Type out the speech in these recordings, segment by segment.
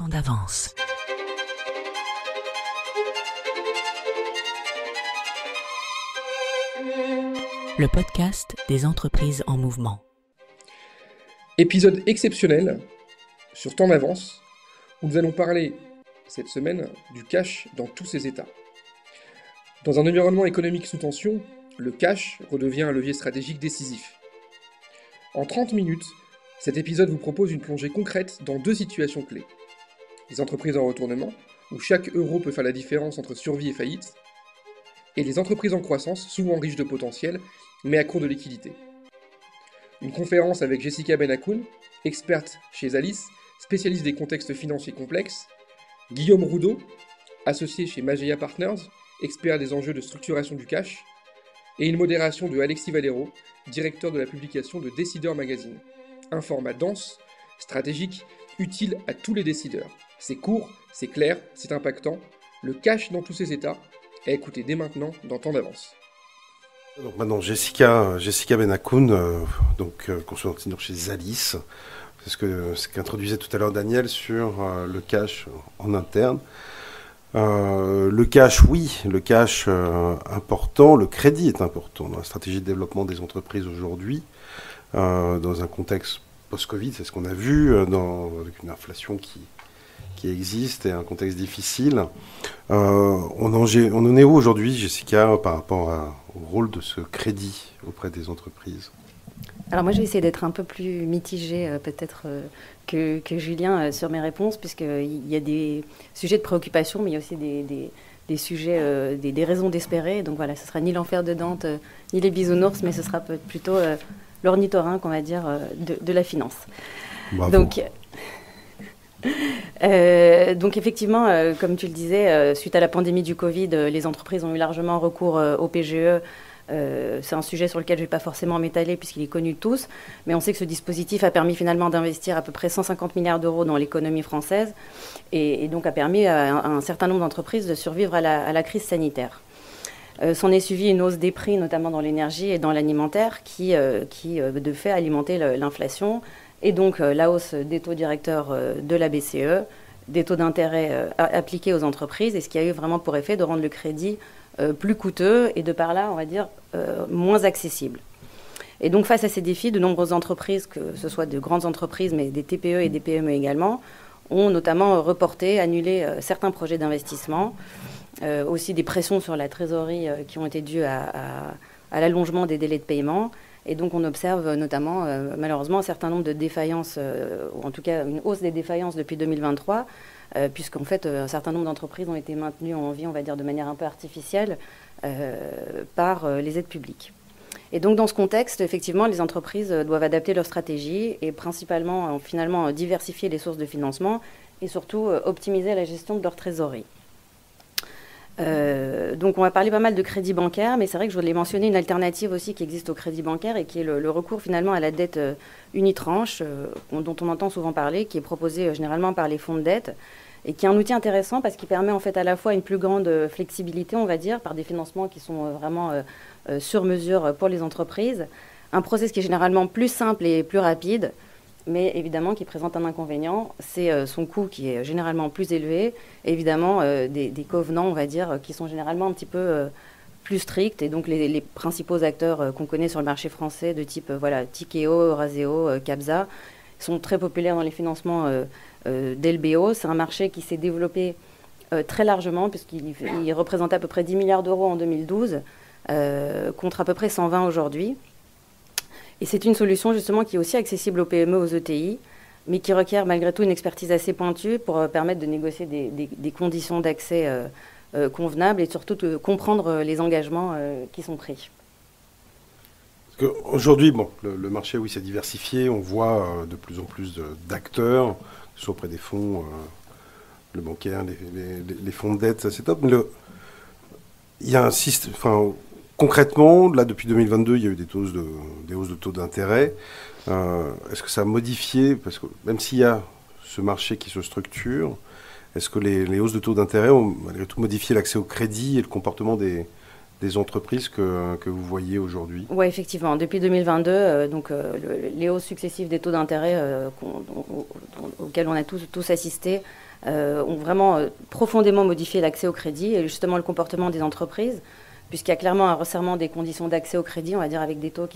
temps d'avance. Le podcast des entreprises en mouvement. Épisode exceptionnel sur temps d'avance, où nous allons parler cette semaine du cash dans tous ses états. Dans un environnement économique sous tension, le cash redevient un levier stratégique décisif. En 30 minutes, cet épisode vous propose une plongée concrète dans deux situations clés. Les entreprises en retournement, où chaque euro peut faire la différence entre survie et faillite, et les entreprises en croissance, souvent riches de potentiel, mais à court de liquidité. Une conférence avec Jessica Benakoun, experte chez Alice, spécialiste des contextes financiers complexes, Guillaume Roudot, associé chez Mageia Partners, expert des enjeux de structuration du cash, et une modération de Alexis Valero, directeur de la publication de Décideur Magazine. Un format dense, stratégique, utile à tous les décideurs. C'est court, c'est clair, c'est impactant. Le cash dans tous ses états est écouté dès maintenant dans Temps d'avance. Donc maintenant Jessica Benakoun, consultante senior chez Alice, c'est ce qu'introduisait tout à l'heure Daniel sur le cash en interne. Le cash, oui, le cash important, le crédit est important dans la stratégie de développement des entreprises aujourd'hui, dans un contexte post-Covid, c'est ce qu'on a vu, avec une inflation qui existe et un contexte difficile. On en est où aujourd'hui, Jessica, par rapport au rôle de ce crédit auprès des entreprises ? Alors moi, je vais essayer d'être un peu plus mitigée peut-être que Julien sur mes réponses, puisqu'il y a des sujets de préoccupation, mais il y a aussi des sujets, des raisons d'espérer. Donc voilà, ce sera ni l'enfer de Dante, ni les bisounours, mais ce sera plutôt l'ornithorynque, on va dire, de la finance. Bravo. Donc effectivement, comme tu le disais, suite à la pandémie du Covid, les entreprises ont eu largement recours au PGE. C'est un sujet sur lequel je ne vais pas forcément m'étaler puisqu'il est connu de tous, mais on sait que ce dispositif a permis finalement d'investir à peu près 150 milliards d'euros dans l'économie française et donc a permis à un certain nombre d'entreprises de survivre à la crise sanitaire. S'en est suivi une hausse des prix, notamment dans l'énergie et dans l'alimentaire, qui de fait alimentait l'inflation, et donc la hausse des taux directeurs de la BCE, des taux d'intérêt appliqués aux entreprises, et ce qui a eu vraiment pour effet de rendre le crédit plus coûteux et de par là, on va dire, moins accessible. Et donc face à ces défis, de nombreuses entreprises, que ce soit de grandes entreprises, mais des TPE et des PME également, ont notamment reporté, annulé certains projets d'investissement, aussi des pressions sur la trésorerie qui ont été dues à l'allongement des délais de paiement. Et donc on observe notamment, malheureusement, un certain nombre de défaillances, ou en tout cas une hausse des défaillances depuis 2023, puisqu'en fait un certain nombre d'entreprises ont été maintenues en vie, on va dire de manière un peu artificielle, par les aides publiques. Et donc dans ce contexte, effectivement, les entreprises doivent adapter leur stratégie et principalement, finalement, diversifier les sources de financement et surtout optimiser la gestion de leur trésorerie. Donc on va parler pas mal de crédit bancaire, mais c'est vrai que je voulais mentionner une alternative aussi qui existe au crédit bancaire et qui est le recours finalement à la dette unitranche, dont on entend souvent parler, qui est proposé généralement par les fonds de dette et qui est un outil intéressant parce qu'il permet en fait à la fois une plus grande flexibilité, on va dire, par des financements qui sont vraiment sur mesure pour les entreprises, un process qui est généralement plus simple et plus rapide, mais évidemment qui présente un inconvénient, c'est son coût qui est généralement plus élevé, et évidemment des covenants, on va dire, qui sont généralement un petit peu plus stricts, et donc les principaux acteurs qu'on connaît sur le marché français, de type Tikeo, Euraseo, Capsa, sont très populaires dans les financements d'LBO. C'est un marché qui s'est développé très largement, puisqu'il représentait à peu près 10 milliards d'euros en 2012, contre à peu près 120 aujourd'hui. Et c'est une solution justement qui est aussi accessible aux PME, aux ETI, mais qui requiert malgré tout une expertise assez pointue pour permettre de négocier des conditions d'accès convenables et surtout de comprendre les engagements qui sont pris. Parce qu'aujourd'hui, le marché, oui, s'est diversifié. On voit de plus en plus d'acteurs, que ce soit auprès des fonds, le bancaire, les fonds de dette, ça c'est top. Mais il y a un système... Concrètement, là, depuis 2022, il y a eu des hausses de taux d'intérêt. Est-ce que ça a modifié, parce que même s'il y a ce marché qui se structure, est-ce que les hausses de taux d'intérêt ont malgré tout modifié l'accès au crédit et le comportement des des entreprises que vous voyez aujourd'hui? Oui, effectivement. Depuis 2022, les hausses successives des taux d'intérêt auxquelles on a tous assisté ont vraiment profondément modifié l'accès au crédit et justement le comportement des entreprises, puisqu'il y a clairement un resserrement des conditions d'accès au crédit, on va dire avec des taux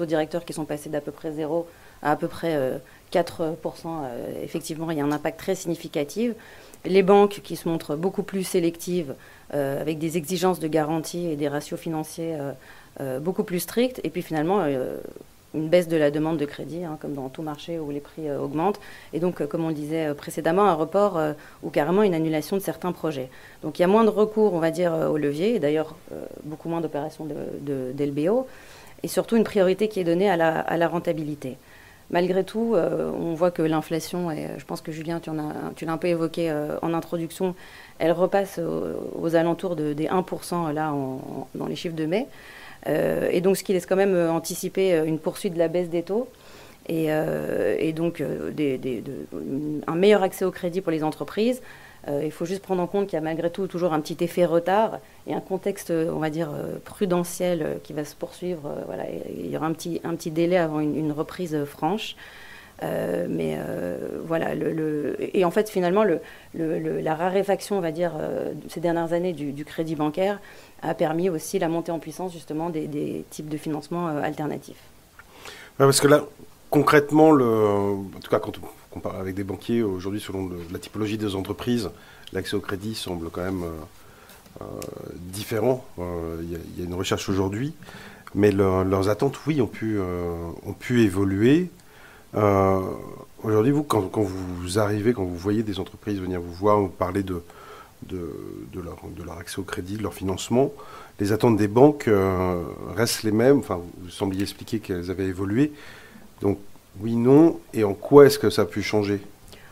directeurs qui sont passés d'à peu près 0 à peu près 4%. Effectivement, il y a un impact très significatif. Les banques qui se montrent beaucoup plus sélectives, avec des exigences de garantie et des ratios financiers beaucoup plus stricts. Et puis finalement, une baisse de la demande de crédit, comme dans tout marché où les prix augmentent. Et donc, comme on le disait précédemment, un report ou carrément une annulation de certains projets. Donc il y a moins de recours, on va dire, au levier, et d'ailleurs beaucoup moins d'opérations d'LBO, et surtout une priorité qui est donnée à la rentabilité. Malgré tout, on voit que l'inflation, et je pense que Julien, tu l'as un peu évoqué en introduction, elle repasse aux alentours des 1% là dans les chiffres de mai. Et donc, ce qui laisse quand même anticiper une poursuite de la baisse des taux et donc un meilleur accès au crédit pour les entreprises. Il faut juste prendre en compte qu'il y a malgré tout toujours un petit effet retard et un contexte, on va dire, prudentiel qui va se poursuivre. Voilà, il y aura un petit délai avant une reprise franche. Voilà, et en fait, finalement, la raréfaction, on va dire, ces dernières années du crédit bancaire a permis aussi la montée en puissance, justement, des types de financement alternatifs. Ouais, parce que là, concrètement, en tout cas, quand on parle avec des banquiers, aujourd'hui, selon la typologie des entreprises, l'accès au crédit semble quand même différent. Il y a une recherche aujourd'hui, mais leurs attentes, oui, ont pu évoluer. Aujourd'hui, vous, quand vous arrivez, quand vous voyez des entreprises venir vous voir, vous parler de leur accès au crédit, de leur financement, les attentes des banques restent les mêmes. Enfin, vous sembliez expliquer qu'elles avaient évolué. Donc, oui, non. Et en quoi est-ce que ça a pu changer ?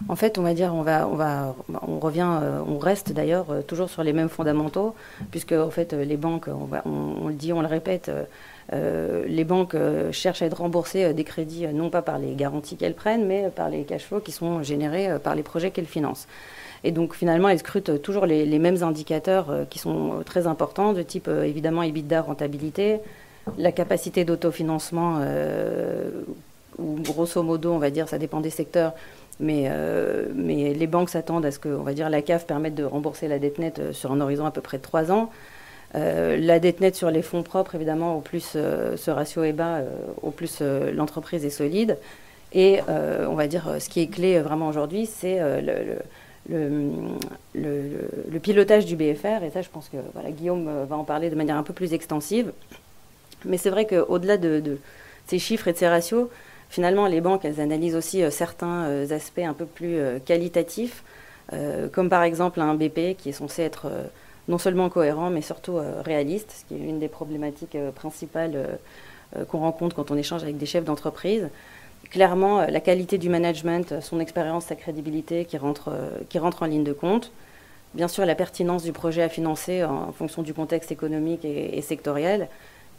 En fait, on va dire, on reste d'ailleurs toujours sur les mêmes fondamentaux, puisque en fait, les banques, on le dit, on le répète, les banques cherchent à être remboursées des crédits, non pas par les garanties qu'elles prennent, mais par les cash flows qui sont générés par les projets qu'elles financent. Et donc finalement, elles scrutent toujours les mêmes indicateurs qui sont très importants, de type évidemment EBITDA, rentabilité, la capacité d'autofinancement, ou grosso modo, on va dire, ça dépend des secteurs, mais les banques s'attendent à ce que, on va dire, la CAF permette de rembourser la dette nette sur un horizon à peu près de 3 ans. La dette nette sur les fonds propres, évidemment, au plus ce ratio est bas, au plus l'entreprise est solide. Et on va dire, ce qui est clé vraiment aujourd'hui, c'est le pilotage du BFR. Et ça, je pense que voilà, Guillaume va en parler de manière un peu plus extensive. Mais c'est vrai qu'au-delà de ces chiffres et de ces ratios, finalement, les banques, elles analysent aussi certains aspects un peu plus qualitatifs, comme par exemple un BP qui est censé être non seulement cohérent, mais surtout réaliste, ce qui est l'une des problématiques principales qu'on rencontre quand on échange avec des chefs d'entreprise. Clairement, la qualité du management, son expérience, sa crédibilité qui rentre en ligne de compte. Bien sûr, la pertinence du projet à financer en fonction du contexte économique et sectoriel.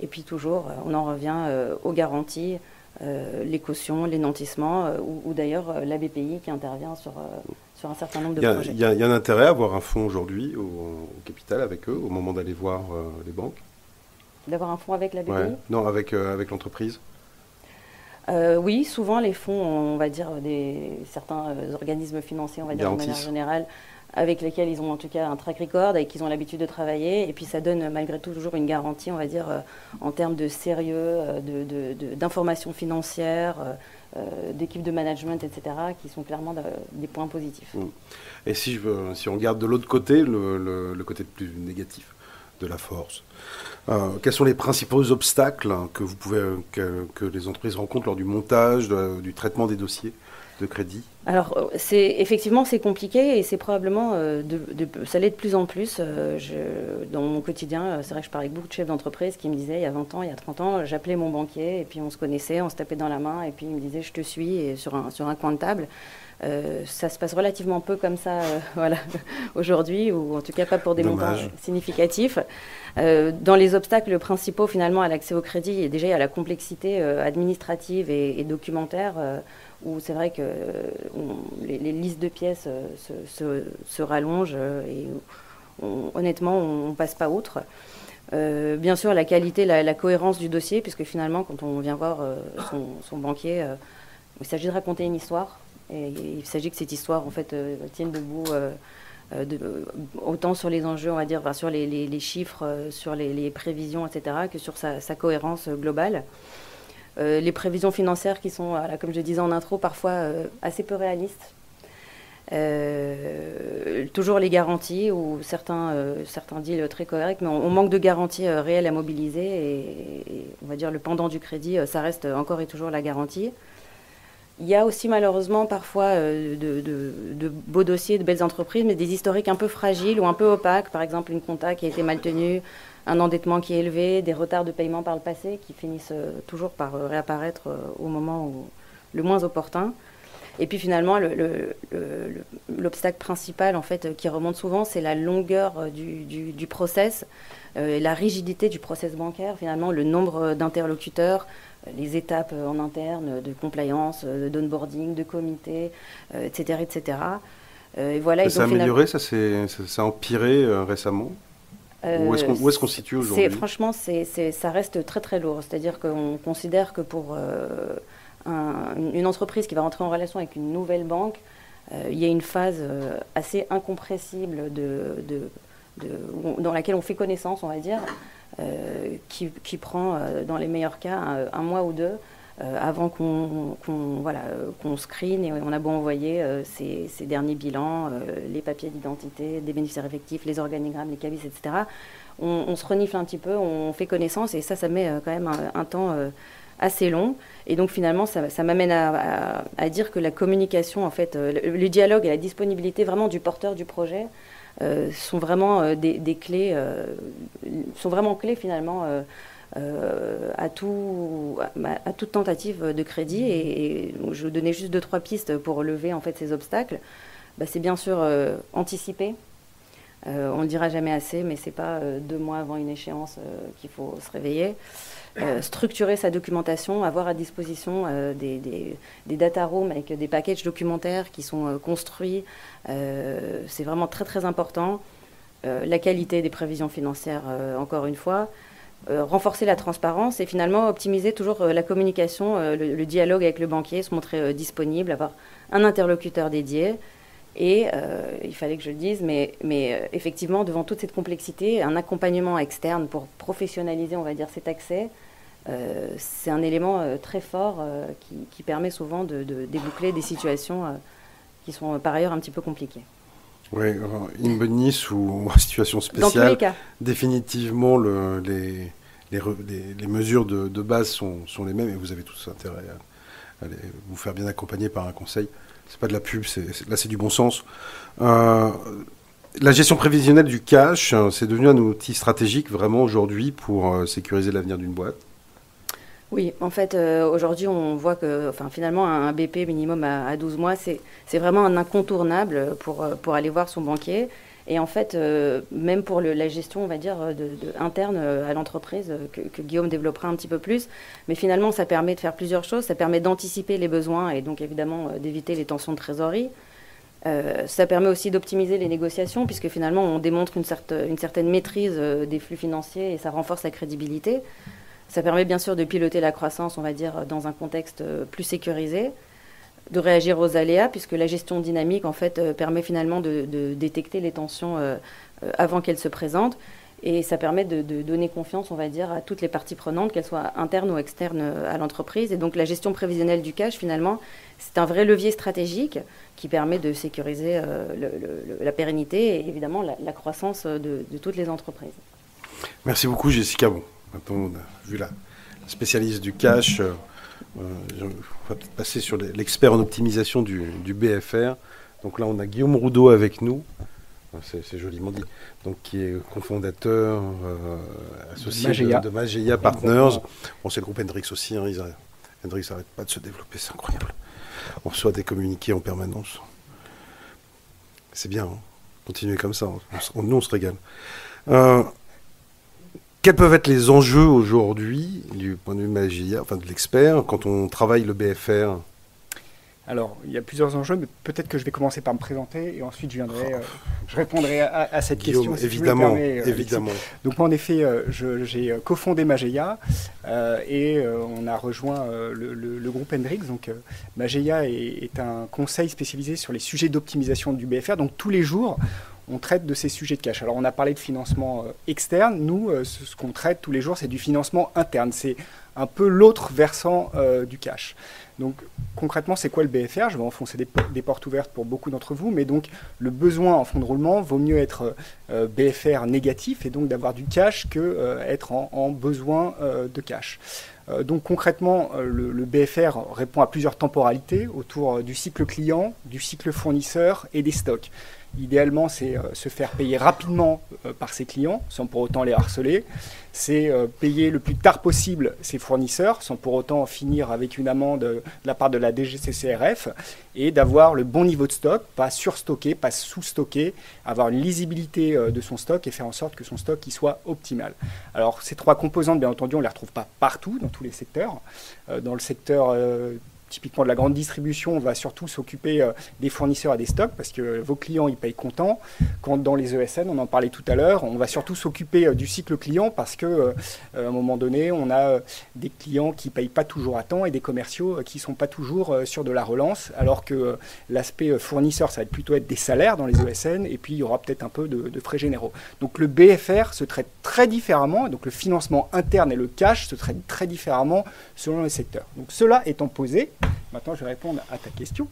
Et puis toujours, on en revient aux garanties, les cautions, les nantissements, ou d'ailleurs la BPI qui intervient sur un certain nombre de projets. Il y a un intérêt à avoir un fonds aujourd'hui au capital avec eux, au moment d'aller voir les banques. D'avoir un fonds avec la BPI ? Ouais. Non, avec l'entreprise. Oui, souvent les fonds, on va dire, certains organismes financiers, on va dire de manière générale, avec lesquels ils ont en tout cas un track record, avec qui ils ont l'habitude de travailler, et puis ça donne malgré tout toujours une garantie, on va dire, en termes de sérieux, d'informations financières, d'équipes de management, etc., qui sont clairement des points positifs. Et si on regarde de l'autre côté, le côté plus négatif de la force, quels sont les principaux obstacles que les entreprises rencontrent lors du montage, du traitement des dossiers de crédit ? Alors, effectivement, c'est compliqué et c'est probablement, ça l'est de plus en plus. Dans mon quotidien, c'est vrai que je parle avec beaucoup de chefs d'entreprise qui me disaient, il y a 20 ans, il y a 30 ans, j'appelais mon banquier et puis on se connaissait, on se tapait dans la main et puis il me disait, je te suis et sur un coin de table. Ça se passe relativement peu comme ça voilà, aujourd'hui, ou en tout cas pas pour des montants significatifs. Dans les obstacles principaux finalement à l'accès au crédit, il y a la complexité administrative et documentaire, où c'est vrai que les listes de pièces se rallongent et honnêtement on ne passe pas outre. Bien sûr, la qualité, la cohérence du dossier, puisque finalement, quand on vient voir son banquier, il s'agit de raconter une histoire. Et il s'agit que cette histoire, en fait, tienne debout autant sur les enjeux, on va dire, sur les chiffres, sur les prévisions, etc., que sur sa cohérence globale. Les prévisions financières qui sont, comme je disais en intro, parfois assez peu réalistes. Toujours les garanties ou certains deals très corrects, mais on manque de garanties réelles à mobiliser et on va dire le pendant du crédit, ça reste encore et toujours la garantie. Il y a aussi malheureusement parfois de beaux dossiers, de belles entreprises, mais des historiques un peu fragiles ou un peu opaques, par exemple une compta qui a été mal tenue, un endettement qui est élevé, des retards de paiement par le passé qui finissent toujours par réapparaître au moment le moins opportun. Et puis finalement, l'obstacle principal en fait, qui remonte souvent, c'est la longueur du process, la rigidité du process bancaire, finalement, le nombre d'interlocuteurs, les étapes en interne de compliance, d'onboarding, de comité, etc. etc. Et voilà, ça s'est amélioré, ça a empiré récemment où est-ce qu'on se situe aujourd'hui? Franchement, ça reste très très lourd. C'est-à-dire qu'on considère que pour une entreprise qui va rentrer en relation avec une nouvelle banque, il y a une phase assez incompressible dans laquelle on fait connaissance, on va dire, qui prend, dans les meilleurs cas, un mois ou deux, avant qu'on screen et on a beau envoyer ces derniers bilans, les papiers d'identité, des bénéficiaires effectifs, les organigrammes, les cabis, etc. On se renifle un petit peu, on fait connaissance et ça met quand même un temps assez long. Et donc finalement, ça m'amène à dire que la communication, en fait, le dialogue et la disponibilité vraiment du porteur du projet sont vraiment des clés, sont vraiment clés finalement à toute tentative de crédit. Et je vous donnais juste 2-3 pistes pour lever en fait ces obstacles. C'est bien sûr anticiper. On ne le dira jamais assez, mais ce n'est pas 2 mois avant une échéance qu'il faut se réveiller. Structurer sa documentation, avoir à disposition des data rooms avec des packages documentaires qui sont construits. C'est vraiment très très important. La qualité des prévisions financières, encore une fois. Renforcer la transparence et finalement optimiser toujours la communication, le dialogue avec le banquier, se montrer disponible, avoir un interlocuteur dédié. Et il fallait que je le dise, mais effectivement, devant toute cette complexité, un accompagnement externe pour professionnaliser, on va dire, cet accès, c'est un élément très fort qui permet souvent de déboucler des situations qui sont par ailleurs un petit peu compliquées. Oui, in bonnis ou en situation spéciale, dans tous les cas. Définitivement, les mesures de base sont les mêmes et vous avez tous intérêt à vous faire bien accompagner par un conseil. C'est pas de la pub, là c'est du bon sens. La gestion prévisionnelle du cash, c'est devenu un outil stratégique vraiment aujourd'hui pour sécuriser l'avenir d'une boîte. Oui, en fait, aujourd'hui, on voit que finalement, un BP minimum à 12 mois, c'est vraiment un incontournable pour aller voir son banquier. Et en fait, même pour la gestion, on va dire, interne à l'entreprise, que Guillaume développera un petit peu plus. Mais finalement, ça permet de faire plusieurs choses. Ça permet d'anticiper les besoins et donc évidemment d'éviter les tensions de trésorerie. Ça permet aussi d'optimiser les négociations puisque finalement, on démontre une certaine maîtrise des flux financiers et ça renforce la crédibilité. Ça permet bien sûr de piloter la croissance, on va dire, dans un contexte plus sécurisé, de réagir aux aléas, puisque la gestion dynamique, en fait, permet finalement de détecter les tensions avant qu'elles se présentent. Et ça permet de donner confiance, on va dire, à toutes les parties prenantes, qu'elles soient internes ou externes à l'entreprise. Et donc la gestion prévisionnelle du cash, finalement, c'est un vrai levier stratégique qui permet de sécuriser la pérennité et évidemment la croissance de toutes les entreprises. Merci beaucoup, Jessica. Bon, maintenant, on a vu la spécialiste du cash. On va peut-être passer sur l'expert en optimisation du BFR. Donc là, on a Guillaume Roudot avec nous. C'est joliment dit. Donc, qui est cofondateur associé de Mageia Partners. Bon, c'est le groupe Hendrix aussi. Hein, Hendrix n'arrête pas de se développer, c'est incroyable. On reçoit des communiqués en permanence. C'est bien, hein. Continuez comme ça. Nous, on se régale. Quels peuvent être les enjeux aujourd'hui, du point de vue Mageia, enfin de l'expert, quand on travaille le BFR ? Alors, il y a plusieurs enjeux, mais peut-être que je vais commencer par me présenter et ensuite je viendrai Je répondrai à cette Guillaume, question. Évidemment, Si tu me permets, évidemment. Donc moi, en effet, j'ai cofondé Mageia et on a rejoint le groupe Hendrix. Donc Mageia est un conseil spécialisé sur les sujets d'optimisation du BFR. Donc tous les jours, on traite de ces sujets de cash. Alors on a parlé de financement externe. Nous, ce qu'on traite tous les jours, c'est du financement interne. C'est un peu l'autre versant du cash. Donc concrètement, c'est quoi le BFR? Je vais enfoncer des portes ouvertes pour beaucoup d'entre vous, mais donc le besoin en fonds de roulement vaut mieux être BFR négatif et donc d'avoir du cash que être en besoin de cash. Donc concrètement, le BFR répond à plusieurs temporalités autour du cycle client, du cycle fournisseur et des stocks. Idéalement, c'est se faire payer rapidement par ses clients, sans pour autant les harceler. C'est payer le plus tard possible ses fournisseurs, sans pour autant finir avec une amende de la part de la DGCCRF, et d'avoir le bon niveau de stock, pas surstocké, pas sous-stocké, avoir une lisibilité de son stock et faire en sorte que son stock il soit optimal. Alors ces trois composantes, bien entendu, on ne les retrouve pas partout, dans tous les secteurs. Dans le secteur typiquement de la grande distribution, on va surtout s'occuper des fournisseurs et des stocks parce que vos clients, ils payent comptant. Quand dans les ESN, on en parlait tout à l'heure, on va surtout s'occuper du cycle client parce que à un moment donné, on a des clients qui ne payent pas toujours à temps et des commerciaux qui ne sont pas toujours sur de la relance, alors que l'aspect fournisseur, ça va plutôt être des salaires dans les ESN et puis il y aura peut-être un peu de frais généraux. Donc le BFR se traite très différemment, donc le financement interne et le cash se traitent très différemment selon les secteurs. Donc cela étant posé, maintenant, je vais répondre à ta question.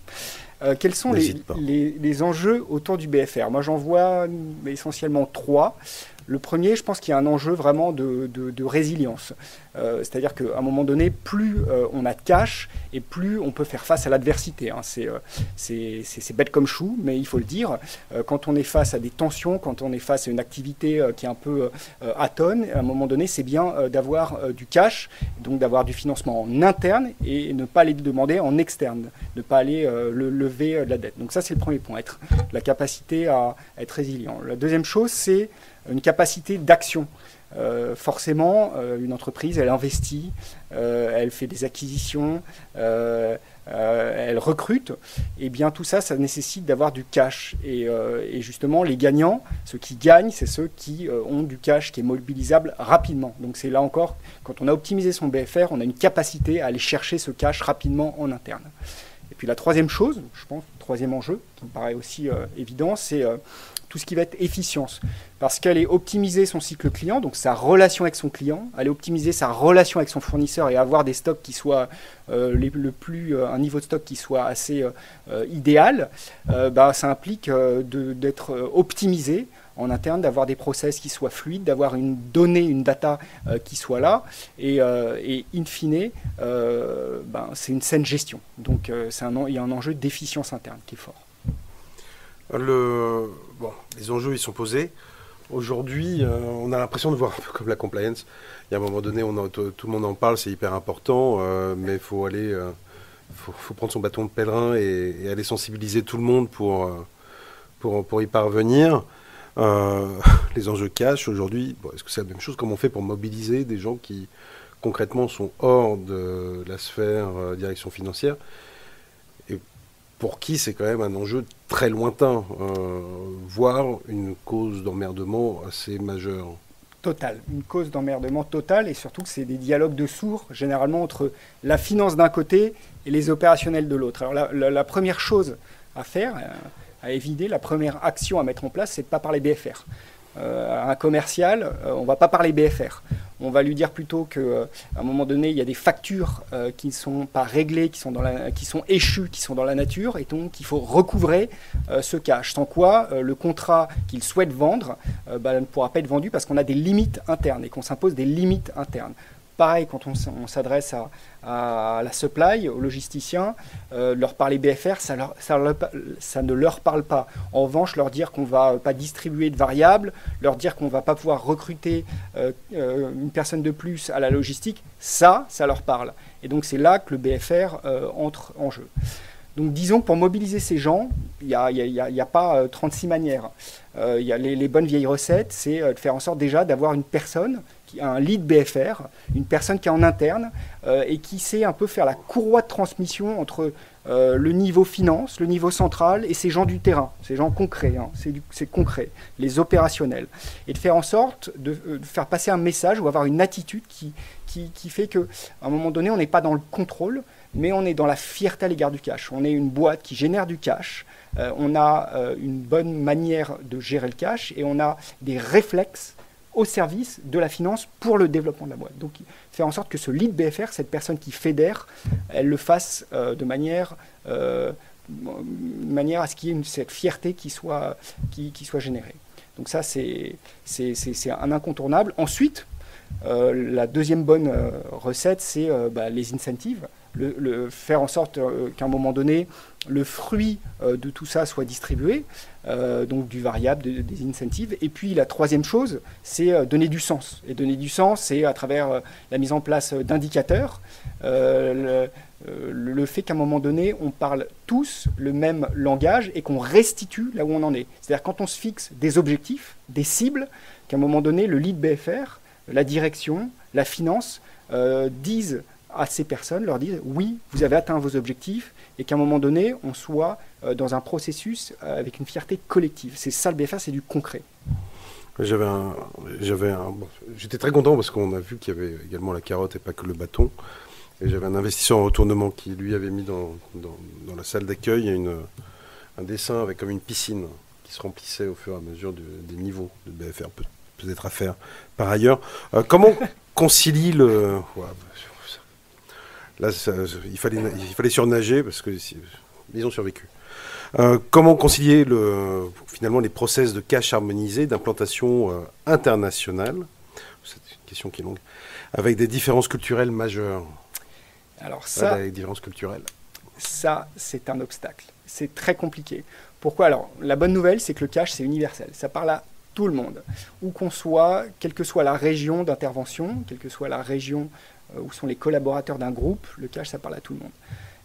Quels sont les enjeux autour du BFR? Moi, j'en vois essentiellement trois. Le premier, je pense qu'il y a un enjeu vraiment de résilience. C'est-à-dire qu'à un moment donné, plus on a de cash et plus on peut faire face à l'adversité. Hein. C'est bête comme chou, mais il faut le dire. Quand on est face à des tensions, quand on est face à une activité qui est un peu atone, à un moment donné, c'est bien d'avoir du cash, donc d'avoir du financement en interne et ne pas aller le demander en externe, ne pas aller lever de la dette. Donc ça, c'est le premier point, la capacité à être résilient. La deuxième chose, c'est une capacité d'action. Forcément, une entreprise, elle investit, elle fait des acquisitions, elle recrute, et bien tout ça, ça nécessite d'avoir du cash. Et justement, les gagnants, ceux qui gagnent, c'est ceux qui ont du cash qui est mobilisable rapidement. Donc c'est là encore, quand on a optimisé son BFR, on a une capacité à aller chercher ce cash rapidement en interne. Et puis la troisième chose, je pense, le troisième enjeu, qui me paraît aussi évident, c'est tout ce qui va être efficience. Parce qu'elle est optimiser son cycle client, donc sa relation avec son client, elle est optimiser sa relation avec son fournisseur et avoir des stocks qui soient un niveau de stock qui soit assez idéal, ça implique d'être optimisé en interne, d'avoir des process qui soient fluides, d'avoir une donnée, une data qui soit là, et in fine, c'est une saine gestion. Donc il y a un enjeu d'efficience interne qui est fort. Les enjeux, ils sont posés. Aujourd'hui, on a l'impression de voir un peu comme la compliance. Il y a un moment donné, tout le monde en parle, c'est hyper important, mais il faut aller, faut prendre son bâton de pèlerin et aller sensibiliser tout le monde pour y parvenir. Les enjeux cash, aujourd'hui, est-ce que c'est la même chose? Comment on fait pour mobiliser des gens qui, concrètement, sont hors de la sphère direction financière et pour qui c'est quand même un enjeu très lointain, voire une cause d'emmerdement assez majeure. Total, une cause d'emmerdement totale, et surtout que c'est des dialogues de sourds, généralement entre la finance d'un côté et les opérationnels de l'autre. Alors la première chose à faire, à éviter, la première action à mettre en place, c'est de ne pas parler BFR. Un commercial, on ne va pas parler BFR. On va lui dire plutôt qu'à un moment donné, il y a des factures qui ne sont pas réglées, qui sont échues, qui sont dans la nature, et donc il faut recouvrer ce cash. Sans quoi, le contrat qu'il souhaite vendre ne pourra pas être vendu parce qu'on a des limites internes et qu'on s'impose des limites internes. Pareil, quand on s'adresse à la supply, aux logisticiens, leur parler BFR, ça ne leur parle pas. En revanche, leur dire qu'on ne va pas distribuer de variables, leur dire qu'on ne va pas pouvoir recruter une personne de plus à la logistique, ça leur parle. Et donc c'est là que le BFR entre en jeu. Donc disons que pour mobiliser ces gens, il n'y a pas 36 manières. Il y a les bonnes vieilles recettes, c'est de faire en sorte déjà d'avoir une personne qui a un lead BFR, une personne qui est en interne et qui sait un peu faire la courroie de transmission entre le niveau finance, le niveau central et ces gens du terrain, ces gens concrets, c'est concret, les opérationnels. Et de faire en sorte de faire passer un message ou avoir une attitude qui fait qu'à un moment donné, on n'est pas dans le contrôle, mais on est dans la fierté à l'égard du cash. On est une boîte qui génère du cash, on a une bonne manière de gérer le cash et on a des réflexes au service de la finance pour le développement de la boîte. Donc, faire en sorte que ce lead BFR, cette personne qui fédère, elle le fasse de manière à ce qu'il y ait cette fierté qui soit générée. Donc ça, c'est un incontournable. Ensuite, la deuxième bonne recette, c'est les incentives. Faire en sorte qu'à un moment donné, le fruit de tout ça soit distribué, donc du variable, des incentives. Et puis la troisième chose, c'est donner du sens. Et donner du sens, c'est à travers la mise en place d'indicateurs, le fait qu'à un moment donné, on parle tous le même langage et qu'on restitue là où on en est. C'est-à-dire quand on se fixe des objectifs, des cibles, qu'à un moment donné, le lead BFR, la direction, la finance disent à ces personnes, leur disent oui, vous avez atteint vos objectifs et qu'à un moment donné, on soit dans un processus avec une fierté collective. C'est ça le BFR, c'est du concret. J'étais très content parce qu'on a vu qu'il y avait également la carotte et pas que le bâton. Et j'avais un investisseur en retournement qui lui avait mis dans la salle d'accueil un dessin avec comme une piscine qui se remplissait au fur et à mesure des niveaux de BFR, peut-être à faire par ailleurs. Comment concilie le... Ouais, là, il fallait surnager parce que ils ont survécu. Comment concilier finalement les process de cash harmonisés, d'implantation internationale, c'est une question qui est longue, avec des différences culturelles majeures? Alors ça, les différences culturelles. Ça, c'est un obstacle. C'est très compliqué. Pourquoi? Alors, la bonne nouvelle, c'est que le cash, c'est universel. Ça parle à tout le monde. Où qu'on soit, quelle que soit la région d'intervention, quelle que soit la région où sont les collaborateurs d'un groupe, le cash, ça parle à tout le monde.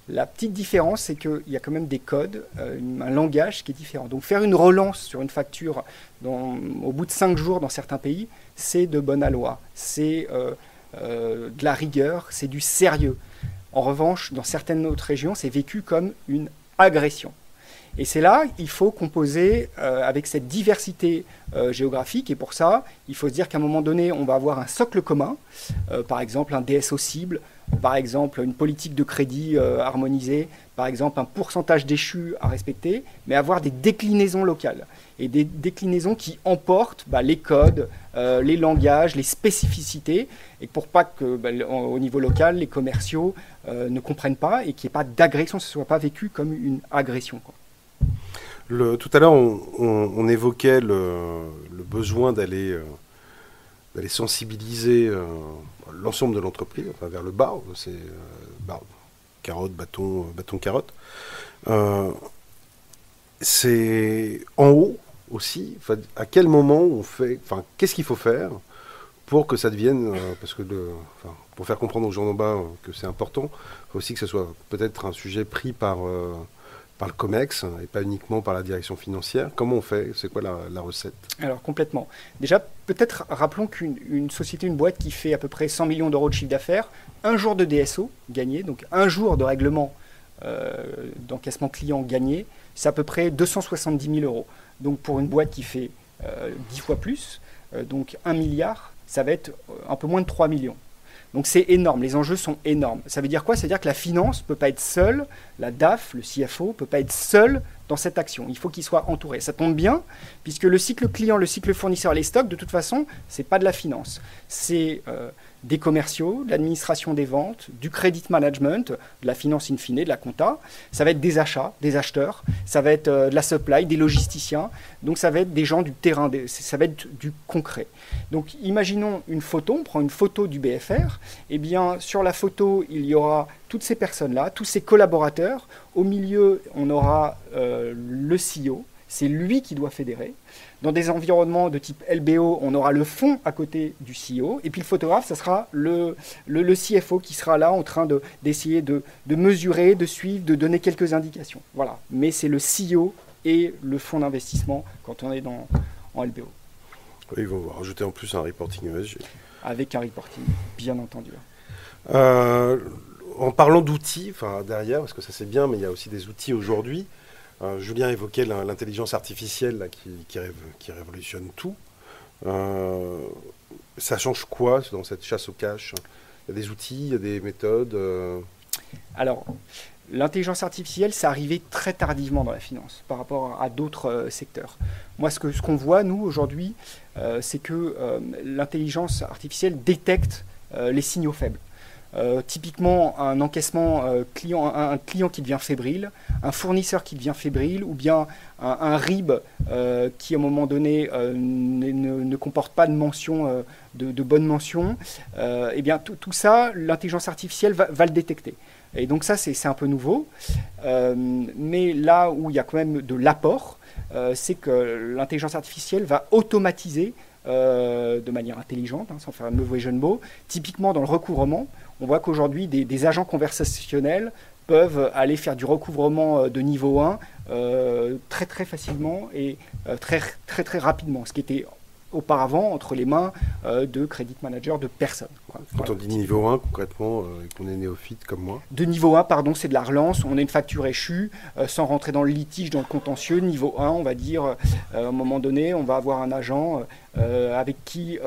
La petite différence, c'est qu'il y a quand même des codes, un langage qui est différent. Donc faire une relance sur une facture au bout de 5 jours dans certains pays, c'est de bonne loi. C'est de la rigueur, c'est du sérieux. En revanche, dans certaines autres régions, c'est vécu comme une agression. Et c'est là il faut composer avec cette diversité géographique. Et pour ça, il faut se dire qu'à un moment donné, on va avoir un socle commun, par exemple un DSO cible, par exemple une politique de crédit harmonisée, par exemple un pourcentage d'échus à respecter, mais avoir des déclinaisons locales. Et des déclinaisons qui emportent les codes, les langages, les spécificités, et pour pas que au niveau local, les commerciaux ne comprennent pas et qu'il n'y ait pas d'agression, que ce ne soit pas vécu comme une agression, quoi. Tout à l'heure, on évoquait le besoin d'aller sensibiliser l'ensemble de l'entreprise, enfin vers le bas, c'est carotte, bâton, carotte. C'est en haut aussi. À quel moment on fait, qu'est-ce qu'il faut faire pour que ça devienne, parce que pour faire comprendre aux gens d'en bas que c'est important, il faut aussi que ce soit peut-être un sujet pris par le COMEX et pas uniquement par la direction financière. Comment on fait? C'est quoi la recette? Alors complètement. Déjà, peut-être rappelons qu'une société, une boîte qui fait à peu près 100 millions d'euros de chiffre d'affaires, un jour de DSO gagné, donc un jour de règlement d'encaissement client gagné, c'est à peu près 270 000 euros. Donc pour une boîte qui fait 10 fois plus, donc 1 milliard, ça va être un peu moins de 3 millions. Donc c'est énorme, les enjeux sont énormes. Ça veut dire quoi? Ça veut dire que la finance ne peut pas être seule, la DAF, le CFO ne peut pas être seul dans cette action. Il faut qu'il soit entouré. Ça tombe bien, puisque le cycle client, le cycle fournisseur, les stocks, de toute façon, ce n'est pas de la finance. C'est des commerciaux, de l'administration des ventes, du credit management, de la finance in fine, de la compta. Ça va être des achats, des acheteurs, ça va être de la supply, des logisticiens. Donc ça va être des gens du terrain, ça va être du concret. Donc imaginons une photo, on prend une photo du BFR. Eh bien, sur la photo, il y aura toutes ces personnes-là, tous ces collaborateurs. Au milieu, on aura le CEO, c'est lui qui doit fédérer. Dans des environnements de type LBO, on aura le fond à côté du CEO. Et puis le photographe, ça sera le CFO qui sera là en train d'essayer de mesurer, de suivre, de donner quelques indications. Voilà. Mais c'est le CEO et le fonds d'investissement quand on est en LBO. Oui, ils vont rajouter en plus un reporting ESG. Avec un reporting, bien entendu. en parlant d'outils, derrière, parce que ça c'est bien, mais il y a aussi des outils aujourd'hui. Julien évoquait l'intelligence artificielle là, qui révolutionne tout. Ça change quoi dans cette chasse au cash? Il y a des outils, il y a des méthodes Alors, l'intelligence artificielle, c'est arrivé très tardivement dans la finance par rapport à d'autres secteurs. Moi, ce qu'on voit, nous, aujourd'hui, c'est que l'intelligence artificielle détecte les signaux faibles. Typiquement, un encaissement client, un client qui devient fébrile, un fournisseur qui devient fébrile, ou bien un RIB qui, à un moment donné, ne comporte pas de mention, de bonne mention, eh bien, tout ça, l'intelligence artificielle va le détecter. Et donc ça, c'est un peu nouveau. Mais là où il y a quand même de l'apport, c'est que l'intelligence artificielle va automatiser de manière intelligente, sans faire un mauvais jeu de mots. Typiquement dans le recouvrement, on voit qu'aujourd'hui des agents conversationnels peuvent aller faire du recouvrement de niveau 1 très très facilement et très très rapidement, ce qui était auparavant entre les mains de credit managers, de personnes. Quand on dit niveau 1, concrètement, qu'on est néophyte comme moi. De niveau 1, pardon, c'est de la relance. On a une facture échue, sans rentrer dans le litige, dans le contentieux. Niveau 1, on va dire, à un moment donné, on va avoir un agent avec qui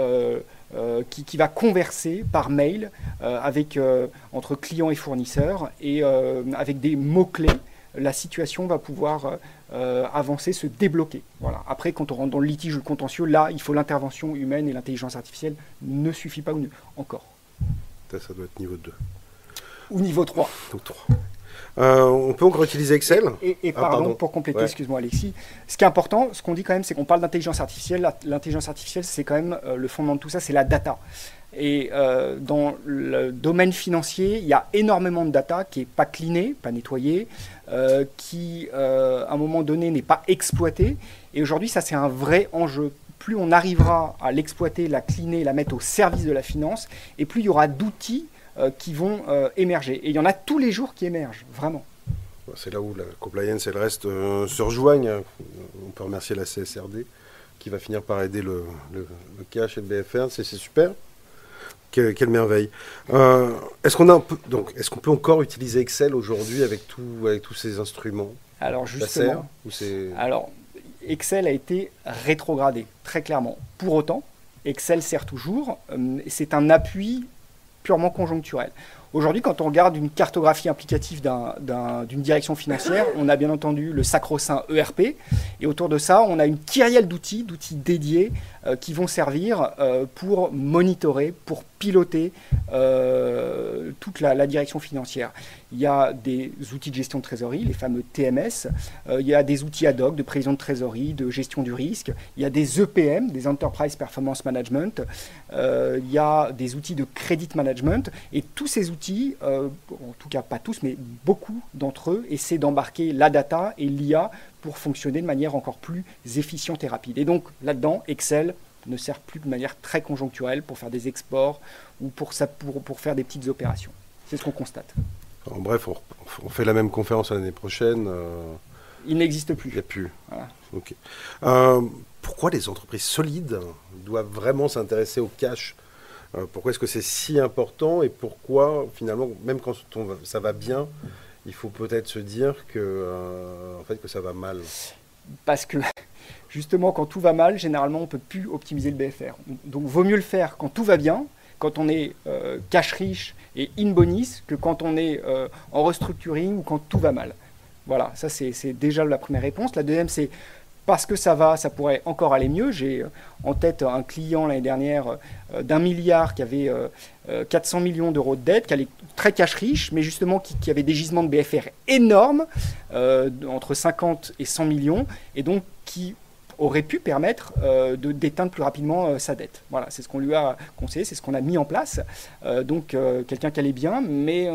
va converser par mail entre client et fournisseur. Et avec des mots-clés, la situation va pouvoir avancer, se débloquer. Voilà. Après, quand on rentre dans le litige ou le contentieux, là, il faut l'intervention humaine et l'intelligence artificielle ne suffit pas encore. Ça doit être niveau 2. Ou niveau 3. Donc 3. On peut encore utiliser Excel. Et pardon, pour compléter, excuse-moi Alexis, ce qui est important, ce qu'on dit quand même, c'est qu'on parle d'intelligence artificielle. L'intelligence artificielle, c'est quand même le fondement de tout ça, c'est la data. Et dans le domaine financier, il y a énormément de data qui n'est pas cleanée, pas nettoyée, qui, à un moment donné, n'est pas exploitée. Et aujourd'hui, ça, c'est un vrai enjeu. Plus on arrivera à l'exploiter, la cleaner, la mettre au service de la finance, et plus il y aura d'outils qui vont émerger. Et il y en a tous les jours qui émergent, vraiment. C'est là où la compliance et le reste se rejoignent. On peut remercier la CSRD qui va finir par aider le cash et le BFR. C'est super. Quelle merveille. Est-ce qu'on peut encore utiliser Excel aujourd'hui avec tous ces instruments? Alors justement, alors Excel a été rétrogradé, très clairement. Pour autant, Excel sert toujours. C'est un appui purement conjoncturel. Aujourd'hui, quand on regarde une cartographie implicative d'une direction financière, on a bien entendu le sacro-saint ERP, et autour de ça, on a une kyrielle d'outils dédiés qui vont servir pour monitorer, pour piloter toute la direction financière. Il y a des outils de gestion de trésorerie, les fameux TMS, il y a des outils ad hoc de prévision de trésorerie, de gestion du risque, il y a des EPM, des Enterprise Performance Management, il y a des outils de credit management, et tous ces outils, en tout cas pas tous, mais beaucoup d'entre eux, essaient d'embarquer la data et l'IA pour fonctionner de manière encore plus efficiente et rapide. Et donc là-dedans, Excel ne sert plus de manière très conjoncturelle pour faire des exports ou pour faire des petites opérations. C'est ce qu'on constate. En bref, on fait la même conférence l'année prochaine. Il n'existe plus. Il n'y a plus. Voilà. Okay. Pourquoi les entreprises solides doivent vraiment s'intéresser au cash? Pourquoi est-ce que c'est si important et pourquoi, finalement, même quand ça va bien, il faut peut-être se dire que ça va mal? Parce que, justement, quand tout va mal, généralement, on ne peut plus optimiser le BFR. Donc, vaut mieux le faire quand tout va bien, quand on est cash riche et in bonis, que quand on est en restructuring ou quand tout va mal. Voilà, ça c'est déjà la première réponse. La deuxième, c'est parce que ça pourrait encore aller mieux. J'ai en tête un client l'année dernière d'1 milliard qui avait 400 millions d'euros de dette, qui allait très cash riche, mais justement qui avait des gisements de BFR énormes, entre 50 et 100 millions, et donc qui aurait pu permettre d'éteindre plus rapidement sa dette. Voilà, c'est ce qu'on lui a conseillé, c'est ce qu'on a mis en place. Donc quelqu'un qui allait bien, mais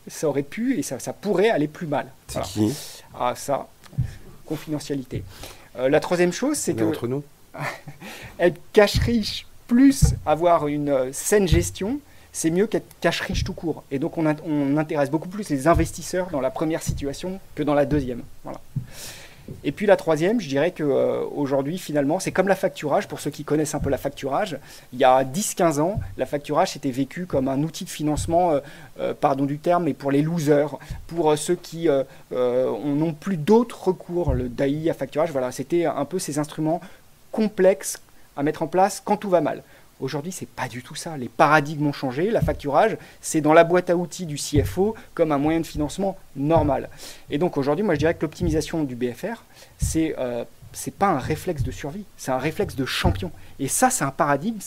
ça aurait pu et ça pourrait aller plus mal. C'est voilà. Qui? Ah ça, confidentialité. La troisième chose, c'est que entre nous, être cash riche plus avoir une saine gestion, c'est mieux qu'être cash riche tout court. Et donc on intéresse beaucoup plus les investisseurs dans la première situation que dans la deuxième. Voilà. Et puis la troisième, je dirais qu'aujourd'hui, finalement, c'est comme la facturage. Pour ceux qui connaissent un peu la facturage, il y a 10-15 ans, la facturage était vécue comme un outil de financement, pardon du terme, mais pour les losers, pour ceux qui n'ont plus d'autres recours, le DAI à facturage. Voilà, c'était un peu ces instruments complexes à mettre en place quand tout va mal. Aujourd'hui, ce n'est pas du tout ça. Les paradigmes ont changé. La facturage, c'est dans la boîte à outils du CFO comme un moyen de financement normal. Et donc aujourd'hui, moi je dirais que l'optimisation du BFR, c'est pas un réflexe de survie, c'est un réflexe de champion. Et ça, c'est un paradigme,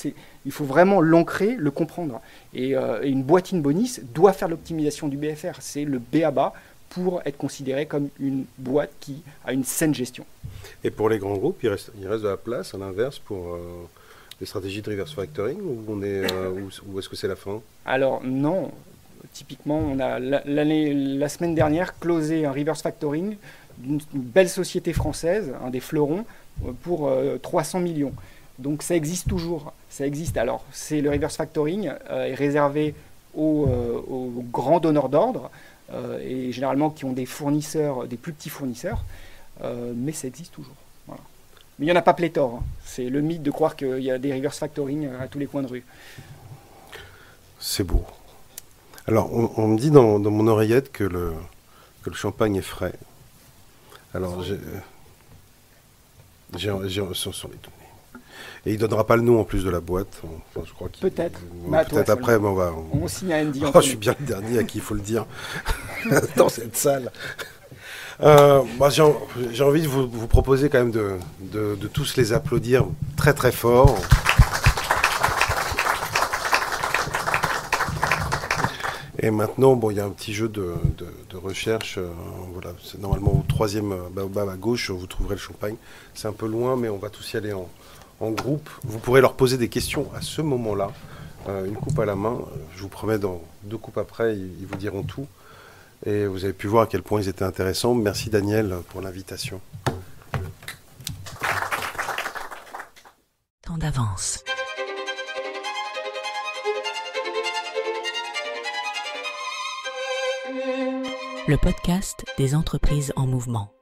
il faut vraiment l'ancrer, le comprendre. Et une boîte in bonis doit faire l'optimisation du BFR. C'est le B.A.B.A. pour être considéré comme une boîte qui a une saine gestion. Et pour les grands groupes, il reste de la place, à l'inverse, pour les stratégies de reverse factoring, ou est-ce que c'est la fin? Alors non, typiquement, on a la semaine dernière closé un reverse factoring d'une belle société française, un des fleurons, pour 300 millions. Donc ça existe toujours, ça existe. Alors le reverse factoring est réservé aux grands donneurs d'ordre, et généralement qui ont des fournisseurs, des plus petits fournisseurs, mais ça existe toujours. Voilà. Mais il n'y en a pas pléthore. Hein. C'est le mythe de croire qu'il y a des reverse factoring à tous les coins de rue. C'est beau. Alors, on me dit dans mon oreillette que le champagne est frais. Alors, sur les données. Et il ne donnera pas le nom en plus de la boîte. Enfin, je crois peut-être. Peut-être après, mais on signe un ND. Je suis bien le dernier à qui il faut le dire dans cette salle. J'ai envie de vous proposer quand même de tous les applaudir très très fort. Et maintenant, il y a un petit jeu de recherche. Voilà, c'est normalement au troisième baobab à gauche, vous trouverez le champagne. C'est un peu loin, mais on va tous y aller en groupe. Vous pourrez leur poser des questions à ce moment-là, une coupe à la main. Je vous promets, dans 2 coupes après, ils vous diront tout. Et vous avez pu voir à quel point ils étaient intéressants. Merci Daniel pour l'invitation. Temps d'avance. Le podcast des entreprises en mouvement.